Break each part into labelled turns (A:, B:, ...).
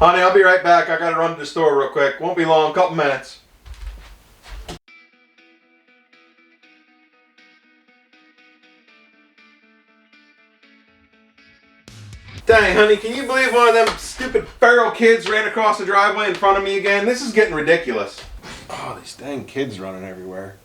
A: Honey, I'll be right back. I gotta run to the store real quick. Won't be long, couple minutes. Dang, honey, can you believe one of them stupid feral kids ran across the driveway in front of me again? This is getting ridiculous. Oh, these dang kids running everywhere.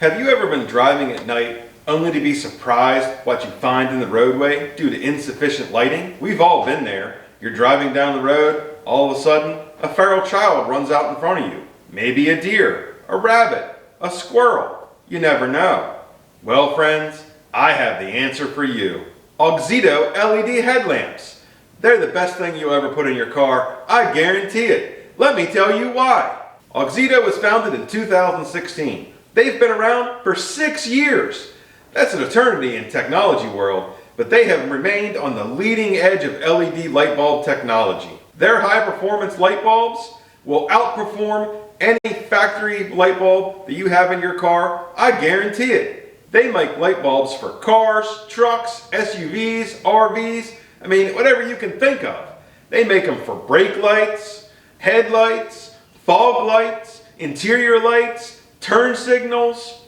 A: Have you ever been driving at night only to be surprised what you find in the roadway due to insufficient lighting? We've all been there. You're driving down the road, all of a sudden, a feral child runs out in front of you. Maybe a deer, a rabbit, a squirrel. You never know. Well, friends, I have the answer for you. Auxito LED headlamps. They're the best thing you'll ever put in your car. I guarantee it. Let me tell you why. Auxito was founded in 2016. They've been around for 6 years. That's an eternity in technology world, but they have remained on the leading edge of LED light bulb technology. Their high performance light bulbs will outperform any factory light bulb that you have in your car. I guarantee it. They make light bulbs for cars, trucks, SUVs, RVs, I mean, whatever you can think of. They make them for brake lights, headlights, fog lights, interior lights, turn signals,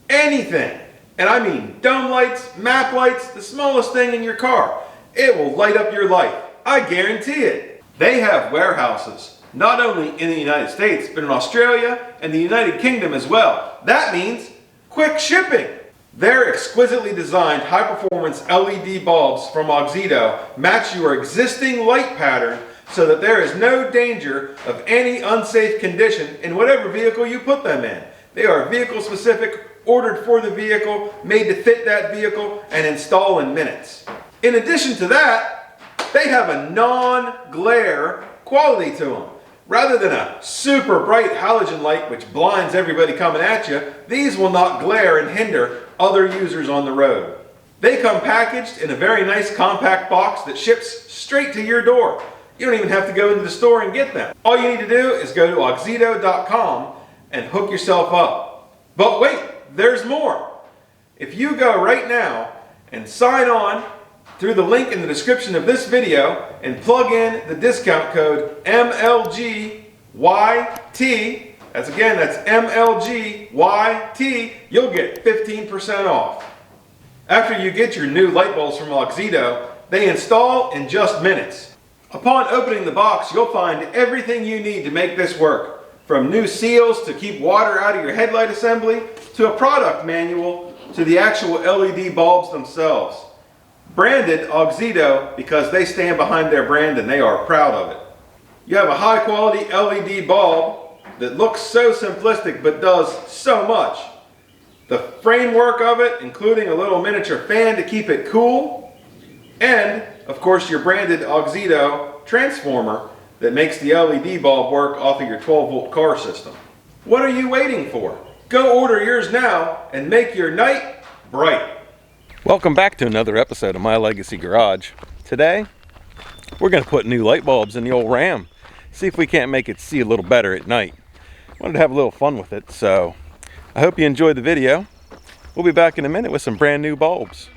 A: anything. And I mean dome lights, map lights, the smallest thing in your car. It will light up your life. I guarantee it. They have warehouses, not only in the United States, but in Australia and the United Kingdom as well. That means quick shipping. Their exquisitely designed high-performance LED bulbs from Auxito match your existing light pattern so that there is no danger of any unsafe condition in whatever vehicle you put them in. They are vehicle-specific, ordered for the vehicle, made to fit that vehicle, and install in minutes. In addition to that, they have a non-glare quality to them. Rather than a super bright halogen light which blinds everybody coming at you, these will not glare and hinder other users on the road. They come packaged in a very nice compact box that ships straight to your door. You don't even have to go into the store and get them. All you need to do is go to auxito.com and hook yourself up. But wait, there's more. If you go right now and sign on through the link in the description of this video and plug in the discount code MLGYT, that's MLGYT, you'll get 15% off. After you get your new light bulbs from Auxito, they install in just minutes. Upon opening the box, you'll find everything you need to make this work, from new seals to keep water out of your headlight assembly, to a product manual, to the actual LED bulbs themselves. Branded Auxito because they stand behind their brand and they are proud of it. You have a high quality LED bulb that looks so simplistic but does so much. The framework of it, including a little miniature fan to keep it cool, and of course your branded Auxito transformer that makes the LED bulb work off of your 12-volt car system. What are you waiting for? Go order yours now and make your night bright.
B: Welcome back to another episode of My Legacy Garage. Today, we're going to put new light bulbs in the old Ram. See if we can't make it see a little better at night. Wanted to have a little fun with it, so I hope you enjoyed the video. We'll be back in a minute with some brand new bulbs.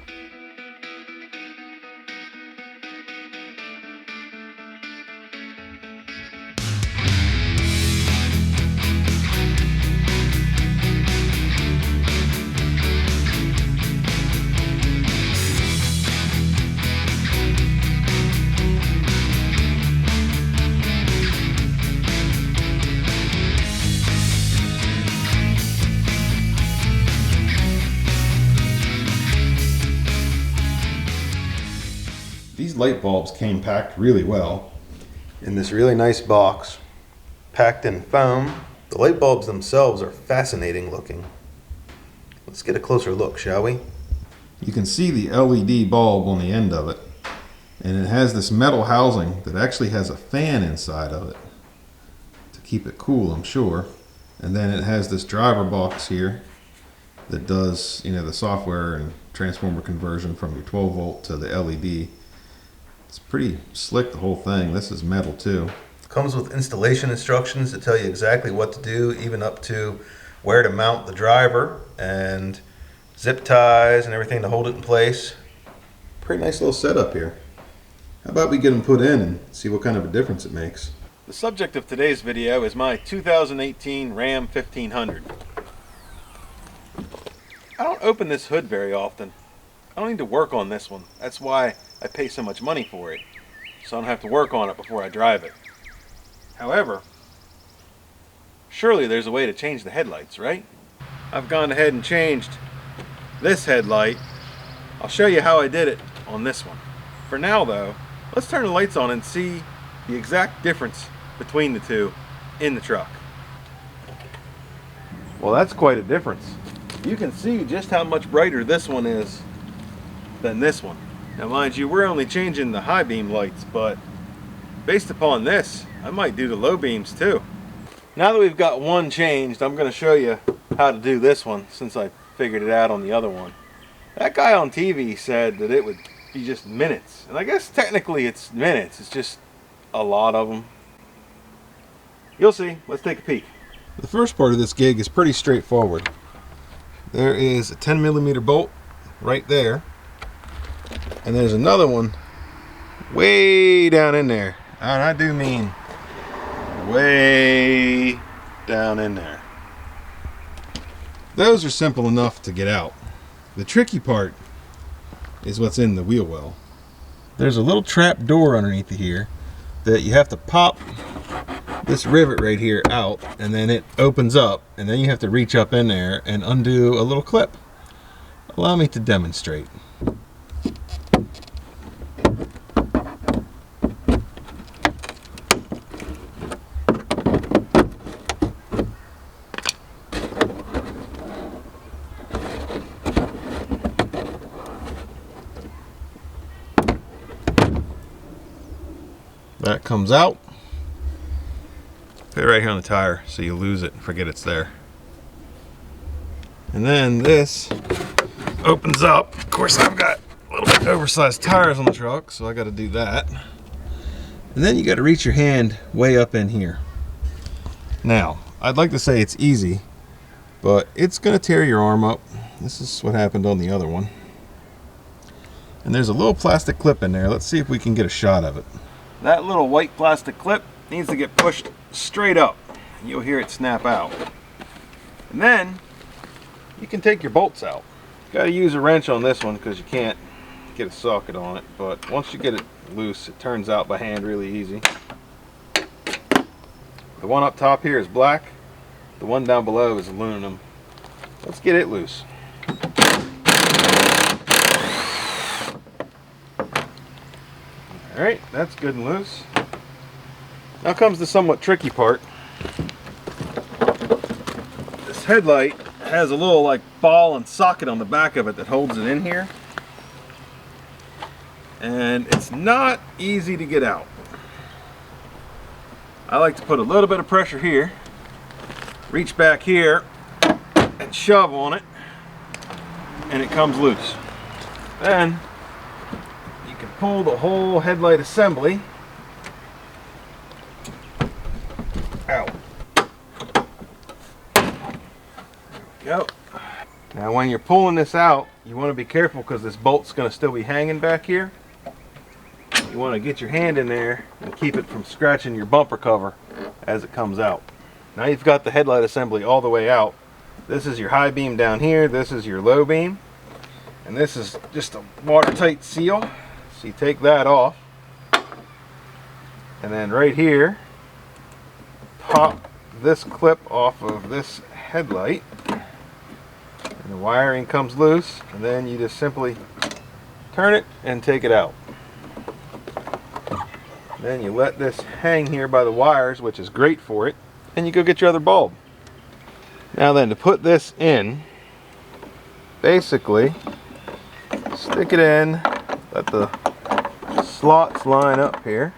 A: These light bulbs came packed really well in this really nice box, packed in foam. The light bulbs themselves are fascinating looking. Let's get a closer look, shall we? You can see the LED bulb on the end of it, and it has this metal housing that actually has a fan inside of it to keep it cool, I'm sure. And then it has this driver box here that does, the software and transformer conversion from your 12 volt to the LED. It's pretty slick, the whole thing. This is metal too. It comes with installation instructions that tell you exactly what to do, even up to where to mount the driver, and zip ties and everything to hold it in place. Pretty nice little setup here. How about we get them put in and see what kind of a difference it makes?
B: The subject of today's video is my 2018 Ram 1500. I don't open this hood very often. I don't need to work on this one. That's why I pay so much money for it, so I don't have to work on it before I drive it. However, surely there's a way to change the headlights, right? I've gone ahead and changed this headlight. I'll show you how I did it on this one. For now though, let's turn the lights on and see the exact difference between the two in the truck. Well, that's quite a difference. You can see just how much brighter this one is than this one. Now mind you, we're only changing the high beam lights, but based upon this, I might do the low beams too. Now that we've got one changed, I'm going to show you how to do this one since I figured it out on the other one. That guy on TV said that it would be just minutes, and I guess technically it's minutes. It's just a lot of them. You'll see. Let's take a peek.
A: The first part of this gig is pretty straightforward. There is a 10mm bolt right there, and there's another one way down in there, and I do mean way down in there. Those are simple enough to get out. The tricky part is what's in the wheel well. There's a little trap door underneath here that you have to pop this rivet right here out, and then it opens up, and then you have to reach up in there and undo a little clip. Allow me to demonstrate. That comes out. Put it right here on the tire so you lose it and forget it's there. And then this opens up. Of course, I've got a little bit oversized tires on the truck, so I got to do that. And then you got to reach your hand way up in here. Now, I'd like to say it's easy, but it's going to tear your arm up. This is what happened on the other one. And there's a little plastic clip in there. Let's see if we can get a shot of it. That little white plastic clip needs to get pushed straight up. You'll hear it snap out. And then you can take your bolts out. Got to use a wrench on this one because you can't get a socket on it, but once you get it loose, it turns out by hand really easy. The one up top here is black. The one down below is aluminum. Let's get it loose. Alright, that's good and loose. Now comes the somewhat tricky part. This headlight has a little like ball and socket on the back of it that holds it in here. And it's not easy to get out. I like to put a little bit of pressure here, reach back here, and shove on it, and it comes loose. Then you can pull the whole headlight assembly out. There we go. Now when you're pulling this out, you want to be careful because this bolt's going to still be hanging back here. You want to get your hand in there and keep it from scratching your bumper cover as it comes out. Now you've got the headlight assembly all the way out. This is your high beam down here, this is your low beam, and this is just a watertight seal. So you take that off, and then right here, pop this clip off of this headlight, and the wiring comes loose, and then you just simply turn it and take it out. Then you let this hang here by the wires, which is great for it, and you go get your other bulb. Now then, to put this in, basically stick it in, let the slots line up here.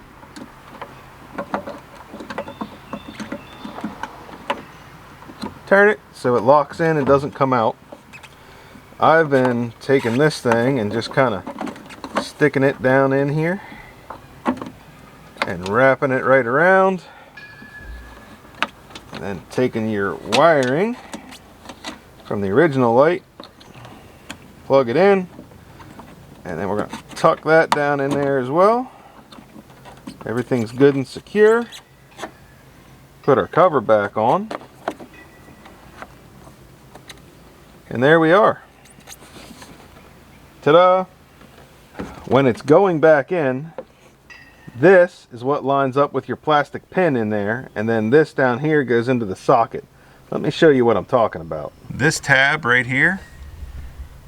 A: Turn it so it locks in and doesn't come out. I've been taking this thing and just kind of sticking it down in here and wrapping it right around, and then taking your wiring from the original light, plug it in, and then we're going to tuck that down in there as well.
B: Everything's good and secure. Put our cover back on. And there we are. Ta-da! When it's going back in, this is what lines up with your plastic pin in there, and then this down here goes into the socket. Let me show you what I'm talking about. This tab right here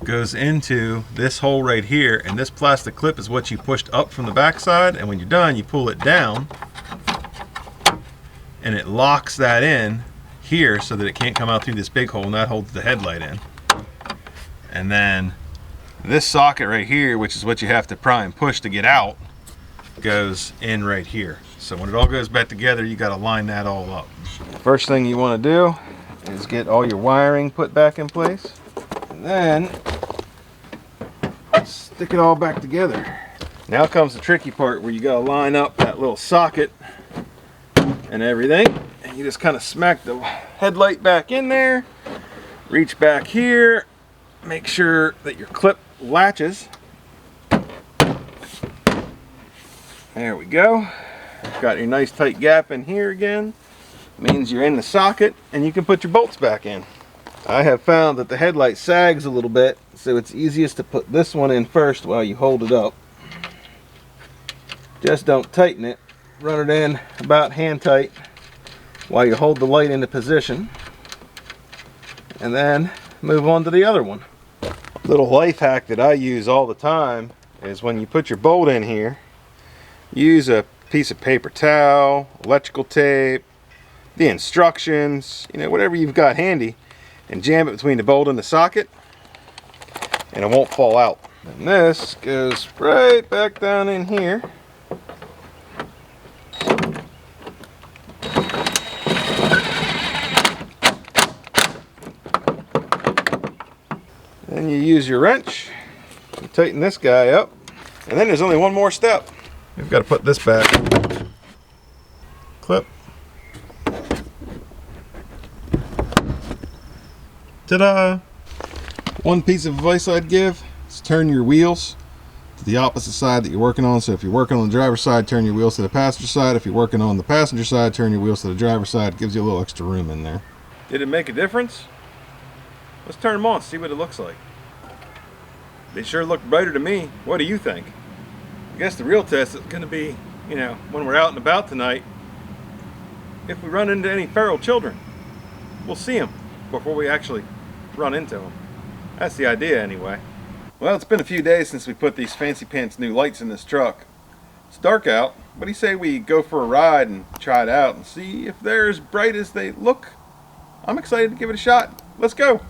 B: goes into this hole right here, and this plastic clip is what you pushed up from the back side, and when you're done you pull it down and it locks that in here so that it can't come out through this big hole, and that holds the headlight in. And then this socket right here, which is what you have to pry and push to get out, goes in right here. So when it all goes back together, you got to line that all up. First thing you want to do is get all your wiring put back in place, and then stick it all back together. Now comes the tricky part where you got to line up that little socket and everything, and you just kind of smack the headlight back in there, reach back here, make sure that your clip latches. There we go. Got your nice tight gap in here again. Means you're in the socket and you can put your bolts back in. I have found that the headlight sags a little bit, so it's easiest to put this one in first while you hold it up. Just don't tighten it. Run it in about hand tight while you hold the light into position, and then move on to the other one. Little life hack that I use all the time is when you put your bolt in here, use a piece of paper towel, electrical tape, the instructions, you know, whatever you've got handy, and jam it between the bolt and the socket, and it won't fall out. And this goes right back down in here. Then you use your wrench, you tighten this guy up, and then there's only one more step. We've got to put this back. Clip. Ta-da! One piece of advice I'd give is turn your wheels to the opposite side that you're working on. So if you're working on the driver's side, turn your wheels to the passenger side. If you're working on the passenger side, turn your wheels to the driver's side. It gives you a little extra room in there. Did it make a difference? Let's turn them on, see what it looks like. They sure look brighter to me. What do you think? I guess the real test is going to be, you know, when we're out and about tonight, if we run into any feral children, we'll see them before we actually run into them. That's the idea anyway. Well, it's been a few days since we put these fancy pants new lights in this truck. It's dark out. What do you say we go for a ride and try it out and see if they're as bright as they look? I'm excited to give it a shot. Let's go.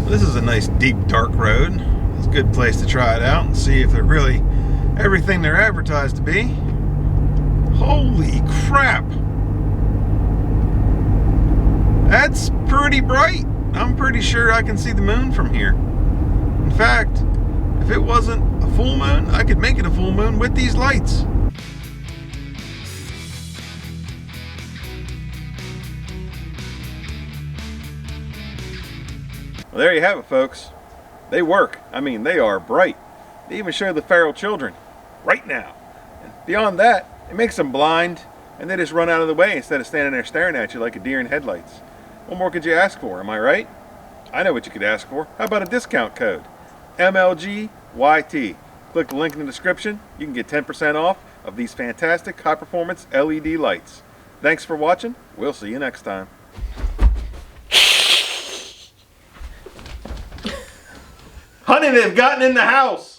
B: This is a nice deep dark road. It's a good place to try it out and see if they're really everything they're advertised to be. Holy crap! That's pretty bright. I'm pretty sure I can see the moon from here. In fact, if it wasn't a full moon, I could make it a full moon with these lights. Well, there you have it, folks. They work. I mean, they are bright. They even show the feral children right now. And beyond that, it makes them blind, and they just run out of the way instead of standing there staring at you like a deer in headlights. What more could you ask for, am I right? I know what you could ask for. How about a discount code? MLGYT. Click the link in the description. You can get 10% off of these fantastic high-performance LED lights. Thanks for watching. We'll see you next time. Honey, they've gotten in the house.